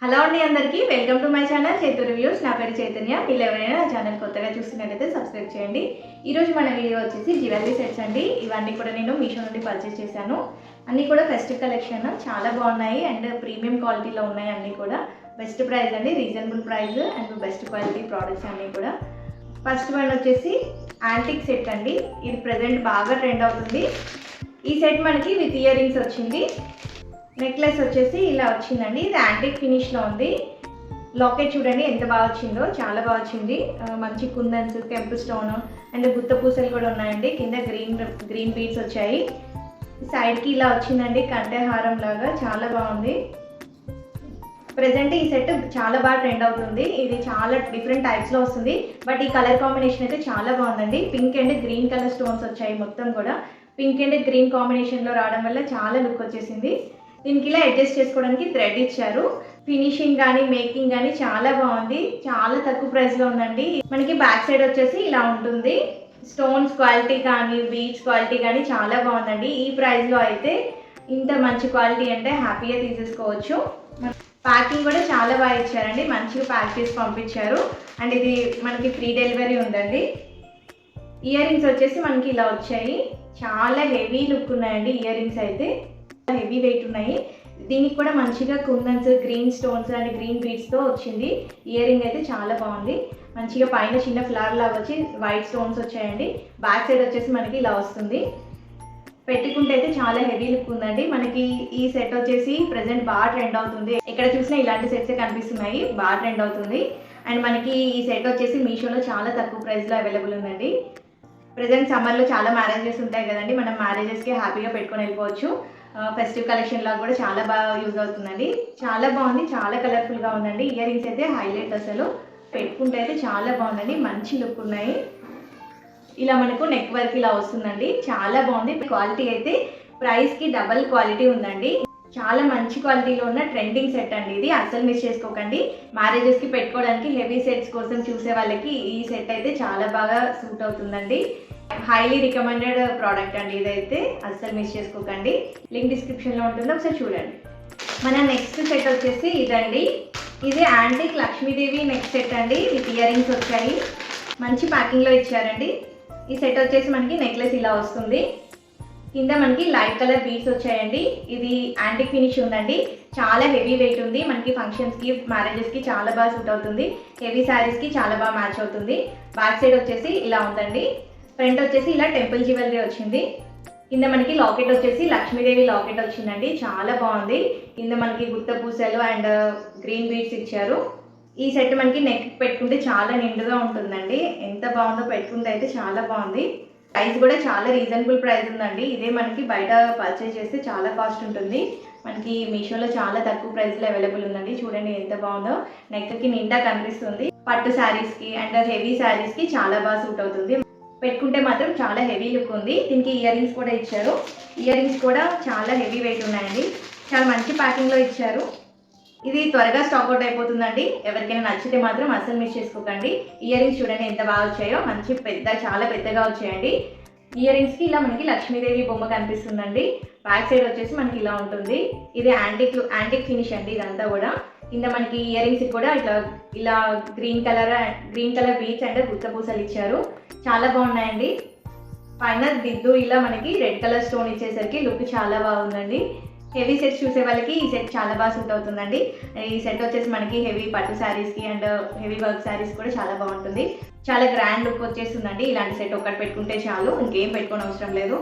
Hello అండి అందరికీ welcome to my channel Chaitu reviews. నా పేరు చైతన్య. మీరు ఎవరైనా నా ఛానల్ కొత్తగా చూస్తున్నట్లయితే సబ్స్క్రైబ్ చేయండి. ఈరోజు మన వీడియో వచ్చేసి జ్యువెలరీ సెట్స్ అండి. ఇవన్నీ కూడా నేను మీషో నుండి పర్చేస్ చేశాను. అన్నీ కూడా ఫెస్టివ్ కలెక్షన్, చాలా బాగున్నాయి అండ్ ప్రీమియం క్వాలిటీలో ఉన్నాయి. అన్నీ కూడా బెస్ట్ ప్రైస్ అండి, reasonable price and best quality products అన్నీ కూడా. ఫస్ట్ వన్ వచ్చేసి యాంటిక్ సెట్ అండి. ఇది ప్రజెంట్ బాగా ట్రెండ్ అవుతుంది. ఈ సెట్ మనకి విత్ ఇయర్ రింగ్స్ వచ్చింది. నెక్లెస్ వచ్చేసి ఇలా వచ్చిందండి. ఇది యాంటిక్ ఫినిష్లో ఉంది. లాకెట్ చూడండి ఎంత బాగా వచ్చిందో, చాలా బాగా వచ్చింది. మంచి కుందన్స్, కెంపు స్టోన్ అండ్ గుత్త పూసలు కూడా ఉన్నాయండి. కింద గ్రీన్ బీడ్స్ వచ్చాయి. సైడ్కి ఇలా వచ్చిందండి కంఠహారం లాగా, చాలా బాగుంది. ప్రజెంట్ ఈ సెట్ చాలా బాగా ట్రెండ్ అవుతుంది. ఇది చాలా డిఫరెంట్ టైప్స్లో వస్తుంది, బట్ ఈ కలర్ కాంబినేషన్ అయితే చాలా బాగుందండి. Pink and green colour stones వచ్చాయి. మొత్తం కూడా పింక్ అండ్ గ్రీన్ కాంబినేషన్లో రావడం వల్ల చాలా లుక్ వచ్చేసింది. దీనికి ఇలా అడ్జస్ట్ చేసుకోవడానికి థ్రెడ్ ఇచ్చారు. ఫినిషింగ్ కానీ మేకింగ్ కానీ చాలా బాగుంది. చాలా తక్కువ ప్రైస్లో ఉందండి. మనకి బ్యాక్ సైడ్ వచ్చేసి ఇలా ఉంటుంది. స్టోన్స్ క్వాలిటీ కానీ బీడ్స్ క్వాలిటీ కానీ చాలా బాగుందండి. ఈ ప్రైస్లో అయితే ఇంత మంచి క్వాలిటీ అంటే హ్యాపీగా తీసేసుకోవచ్చు. ప్యాకింగ్ కూడా చాలా బాగా ఇచ్చారండి. మంచిగా ప్యాక్ చేసి పంపించారు. అండ్ ఇది మనకి ఫ్రీ డెలివరీ ఉందండి. ఇయర్ రింగ్స్ వచ్చేసి మనకి ఇలా వచ్చాయి. చాలా హెవీ లుక్ ఉన్నాయండి. ఇయర్ రింగ్స్ అయితే హెవీ వెయిట్ ఉన్నాయి. దీనికి కూడా మంచిగా కుందన్స్, గ్రీన్ స్టోన్స్ అండ్ గ్రీన్ బీడ్స్తో వచ్చింది. ఇయర్ రింగ్ అయితే చాలా బాగుంది. మంచిగా పైన చిన్న ఫ్లవర్ లాగా వచ్చి వైట్ స్టోన్స్ వచ్చాయండి. బ్యాక్ సైడ్ వచ్చేసి మనకి ఇలా వస్తుంది. పెట్టుకుంటే అయితే చాలా హెవీ లుక్ ఉందండి. మనకి ఈ సెట్ వచ్చేసి ప్రజెంట్ బాగా ట్రెండ్ అవుతుంది. ఎక్కడ చూసినా ఇలాంటి సెట్సే కనిపిస్తున్నాయి. బాగా ట్రెండ్ అవుతుంది. అండ్ మనకి ఈ సెట్ వచ్చేసి మీషోలో చాలా తక్కువ ప్రైస్లో అవైలబుల్ ఉందండి. ప్రజెంట్ సమ్మర్లో చాలా మ్యారేజెస్ ఉంటాయి కదండి. మనం మ్యారేజెస్కి హ్యాపీగా పెట్టుకొని వెళ్ళిపోవచ్చు. ఫెస్టివ్ కలెక్షన్ లాగా కూడా చాలా బాగా యూజ్ అవుతుందండి. చాలా బాగుంది, చాలా కలర్ఫుల్గా ఉందండి. ఇయర్ రింగ్స్ అయితే హైలైట్, అసలు పెట్టుకుంటే అయితే చాలా బాగుందండి. మంచి లుక్ ఉన్నాయి. ఇలా మనకు నెక్ వర్క్ ఇలా వస్తుందండి. చాలా బాగుంది. క్వాలిటీ అయితే ప్రైస్కి డబల్ క్వాలిటీ ఉందండి. చాలా మంచి క్వాలిటీలో ఉన్న ట్రెండింగ్ సెట్ అండి. ఇది అస్సలు మిస్ చేసుకోకండి. మ్యారేజెస్కి పెట్టుకోవడానికి హెవీ సెట్స్ కోసం చూసే వాళ్ళకి ఈ సెట్ అయితే చాలా బాగా సూట్ అవుతుందండి. హైలీ రికమెండెడ్ ప్రోడక్ట్ అండి. ఇదైతే అస్సలు మిస్ చేసుకోకండి. లింక్ డిస్క్రిప్షన్లో ఉంటుంది, ఒకసారి చూడండి. మన నెక్స్ట్ సెట్ వచ్చేసి ఇదండి. ఇది యాంటిక్ లక్ష్మీదేవి నెక్ సెట్ అండి. విత్ ఇయర్ రింగ్స్ వచ్చాయి. మంచి ప్యాకింగ్లో ఇచ్చారండి. ఈ సెట్ వచ్చేసి మనకి నెక్లెస్ ఇలా వస్తుంది. కింద మనకి లైట్ కలర్ బీడ్స్ వచ్చాయండి. ఇది యాంటిక్ ఫినిష్ ఉందండి. చాలా హెవీ వెయిట్ ఉంది. మనకి ఫంక్షన్స్కి, మ్యారేజెస్కి చాలా బాగా సూట్ అవుతుంది. హెవీ శారీస్కి చాలా బాగా మ్యాచ్ అవుతుంది. బ్యాక్ సైడ్ వచ్చేసి ఇలా ఉందండి. ఫ్రంట్ వచ్చేసి ఇలా టెంపుల్ జ్యువెలరీ వచ్చింది. కింద మనకి లాకెట్ వచ్చేసి లక్ష్మీదేవి లాకెట్ వచ్చిందండి. చాలా బాగుంది. కింద మనకి గుత్త పూసలు అండ్ గ్రీన్ బీడ్స్ ఇచ్చారు. ఈ సెట్ మనకి నెక్ పెట్టుకుంటే చాలా నిండుగా ఉంటుందండి. ఎంత బాగుందో, పెట్టుకుంటే అయితే చాలా బాగుంది. ప్రైస్ కూడా చాలా రీజనబుల్ ప్రైస్ ఉందండి. ఇదే మనకి బయట పర్చేస్ చేస్తే చాలా కాస్ట్ ఉంటుంది. మనకి మీషోలో చాలా తక్కువ ప్రైస్లో అవైలబుల్ ఉందండి. చూడండి ఎంత బాగుందో. నెక్కి నిండా కనిపిస్తుంది. పట్టు శారీస్కి అండ్ హెవీ శారీస్కి చాలా బాగా సూట్ అవుతుంది. పెట్టుకుంటే మాత్రం చాలా హెవీ లుక్ ఉంది. దీనికి ఇయర్ రింగ్స్ కూడా ఇచ్చారు. ఇయర్ రింగ్స్ కూడా చాలా హెవీ వెయిట్ ఉన్నాయండి. చాలా మంచి ప్యాకింగ్లో ఇచ్చారు. ఇది త్వరగా స్టాక్ అవుట్ అయిపోతుందండి. ఎవరికైనా నచ్చితే మాత్రం అస్సలు మిస్ చేసుకోకండి. ఇయర్ రింగ్స్ చూడండి ఎంత బాగా వచ్చాయో. మంచి చాలా పెద్దగా వచ్చాయండి. ఇయర్ రింగ్స్కి ఇలా మనకి లక్ష్మీదేవి బొమ్మ కనిపిస్తుందండి. బ్యాక్ సైడ్ వచ్చేసి మనకి ఇలా ఉంటుంది. ఇది యాంటిక్ ఫినిష్ అండి. ఇదంతా కూడా కింద మనకి ఇయర్ రింగ్స్ కూడా ఇలా గ్రీన్ కలర్ బీడ్స్ అండ్ గుత్త పూసలు ఇచ్చారు. చాలా బాగున్నాయండి. పైన దిద్దు ఇలా మనకి రెడ్ కలర్ స్టోన్ ఇచ్చేసరికి లుక్ చాలా బాగుందండి. హెవీ సెట్స్ చూసే వాళ్ళకి ఈ సెట్ చాలా బాగా సూట్ అవుతుందండి. ఈ సెట్ వచ్చేసి మనకి హెవీ పట్టు శారీస్కి అండ్ హెవీ వర్క్ శారీస్ కూడా చాలా బాగుంటుంది. చాలా గ్రాండ్ లుక్ వచ్చేస్తుందండి. ఇలాంటి సెట్ ఒకటి పెట్టుకుంటే చాలు, ఇంకేం పెట్టుకోని అవసరం లేదు.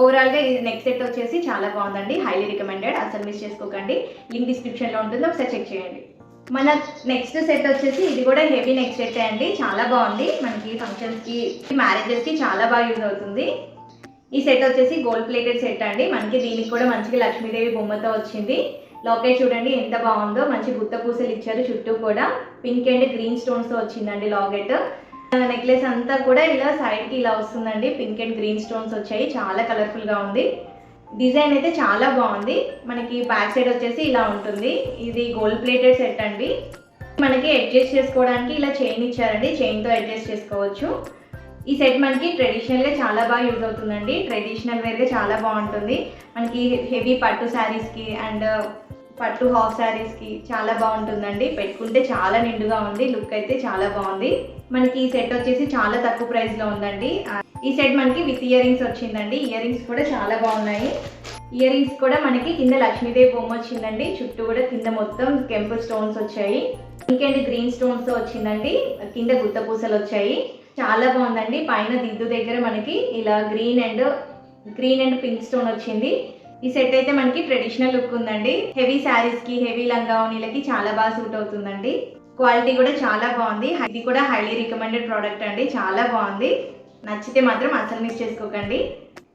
ఓవరాల్గా ఈ నెక్ సెట్ వచ్చేసి చాలా బాగుందండి. హైలీ రికమెండెడ్, అసలు మిస్ చేసుకోకండి. లింక్ డిస్క్రిప్షన్లో ఉంటుంది, ఒకసారి చెక్ చేయండి. మన నెక్స్ట్ సెట్ వచ్చేసి ఇది కూడా హెవీ నెక్ సెట్ అండి. చాలా బాగుంది. మనకి ఫంక్షన్స్కి, మ్యారేజెస్కి చాలా బాగా యూజ్ అవుతుంది. ఈ సెట్ వచ్చేసి గోల్డ్ ప్లేటెడ్ సెట్ అండి. మనకి దీనికి కూడా మంచిగా లక్ష్మీదేవి బొమ్మతో వచ్చింది. లాకెట్ చూడండి ఎంత బాగుందో. మంచి గుత్త పూసలు ఇచ్చారు. చుట్టూ కూడా పింక్ అండ్ గ్రీన్ స్టోన్స్తో వచ్చిందండి లాకెట్. నెక్లెస్ అంతా కూడా ఇలా సైడ్కి ఇలా వస్తుందండి. పింక్ అండ్ గ్రీన్ స్టోన్స్ వచ్చాయి. చాలా కలర్ఫుల్గా ఉంది. డిజైన్ అయితే చాలా బాగుంది. మనకి బ్యాక్ సైడ్ వచ్చేసి ఇలా ఉంటుంది. ఇది గోల్డ్ ప్లేటెడ్ సెట్ అండి. మనకి అడ్జస్ట్ చేసుకోవడానికి ఇలా చైన్ ఇచ్చారండి. చైన్తో అడ్జస్ట్ చేసుకోవచ్చు. ఈ సెట్ మనకి ట్రెడిషనల్గా చాలా బాగా యూజ్ అవుతుందండి. ట్రెడిషనల్ వేర్గా చాలా బాగుంటుంది. మనకి హెవీ పట్టు శారీస్కి అండ్ పట్టు హాఫ్ శారీస్కి చాలా బాగుంటుందండి. పెట్టుకుంటే చాలా నిండుగా ఉంది, లుక్ అయితే చాలా బాగుంది. మనకి ఈ సెట్ వచ్చేసి చాలా తక్కువ ప్రైస్లో ఉందండి. ఈ సెట్ మనకి విత్ ఇయర్ రింగ్స్ వచ్చిందండి. ఇయర్ రింగ్స్ కూడా చాలా బాగున్నాయి. ఇయర్ రింగ్స్ కూడా మనకి కింద లక్ష్మీదేవి బొమ్మ వచ్చిందండి. చుట్టూ కూడా కింద మొత్తం కెంపు స్టోన్స్ వచ్చాయి. పింక్ అండ్ గ్రీన్ స్టోన్స్ వచ్చిందండి. కింద గుత్త పూసలు వచ్చాయి. చాలా బాగుందండి. పైన దిద్దు దగ్గర మనకి ఇలా గ్రీన్ అండ్ పింక్ స్టోన్ వచ్చింది. ఈ సెట్ అయితే మనకి ట్రెడిషనల్ లుక్ ఉందండి. హెవీ శారీస్కి, హెవీ లంగావోణీలకి చాలా బాగా సూట్ అవుతుందండి. క్వాలిటీ కూడా చాలా బాగుంది. ఇది కూడా హైలీ రికమెండెడ్ ప్రోడక్ట్ అండి. చాలా బాగుంది. నచ్చితే మాత్రం అసలు మిస్ చేసుకోకండి.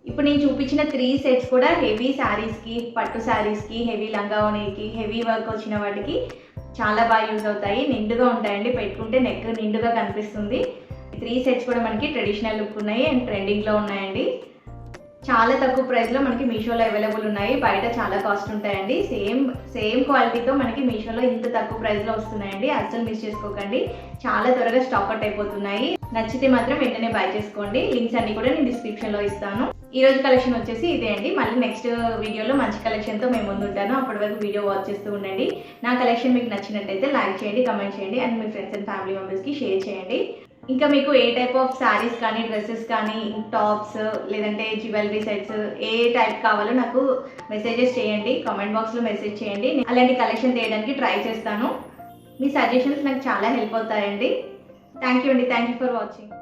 ఇప్పుడు నేను చూపించిన 3 సెట్స్ కూడా హెవీ శారీస్కి, పట్టు శారీస్కి, హెవీ లంగావోణీకి, హెవీ వర్క్ వచ్చిన వాటికి చాలా బాగా యూజ్ అవుతాయి. నిండుగా ఉంటాయండి. పెట్టుకుంటే నెక్ నిండుగా కనిపిస్తుంది. 3 సెట్స్ కూడా మనకి ట్రెడిషనల్ లుక్ ఉన్నాయి అండ్ ట్రెండింగ్లో ఉన్నాయండి. చాలా తక్కువ ప్రైస్లో మనకి మీషోలో అవైలబుల్ ఉన్నాయి. బయట చాలా కాస్ట్ ఉంటాయండి. సేమ్ క్వాలిటీతో మనకి మీషోలో ఇంత తక్కువ ప్రైస్లో వస్తున్నాయండి. అస్సలు మిస్ చేసుకోకండి. చాలా త్వరగా స్టాక్ అవుట్ అయిపోతున్నాయి. నచ్చితే మాత్రం వెంటనే బై చేసుకోండి. లింక్స్ అన్ని కూడా నేను డిస్క్రిప్షన్లో ఇస్తాను. ఈ రోజు కలెక్షన్ వచ్చేసి ఇదే అండి. మళ్ళీ నెక్స్ట్ వీడియోలో మంచి కలెక్షన్తో మేము ముందు ఉంటాను. అప్పటి వరకు వీడియో వాచ్ చేస్తూ ఉండండి. నా కలెక్షన్ మీకు నచ్చినట్టయితే లైక్ చేయండి, కమెంట్ చేయండి and me friends and family మెంబర్స్కి షేర్ చేయండి. ఇంకా మీకు ఏ టైప్ ఆఫ్ శారీస్ కానీ, డ్రెస్సెస్ కానీ, టాప్స్ లేదంటే జ్యువెలరీ సెట్స్ ఏ టైప్ కావాలో నాకు మెసేజెస్ చేయండి. కామెంట్ బాక్స్లో మెసేజ్ చేయండి. అలాంటి కలెక్షన్ చేయడానికి ట్రై చేస్తాను. మీ సజెషన్స్ నాకు చాలా హెల్ప్ అవుతాయండి. థ్యాంక్ యూ అండి. Thank you for watching.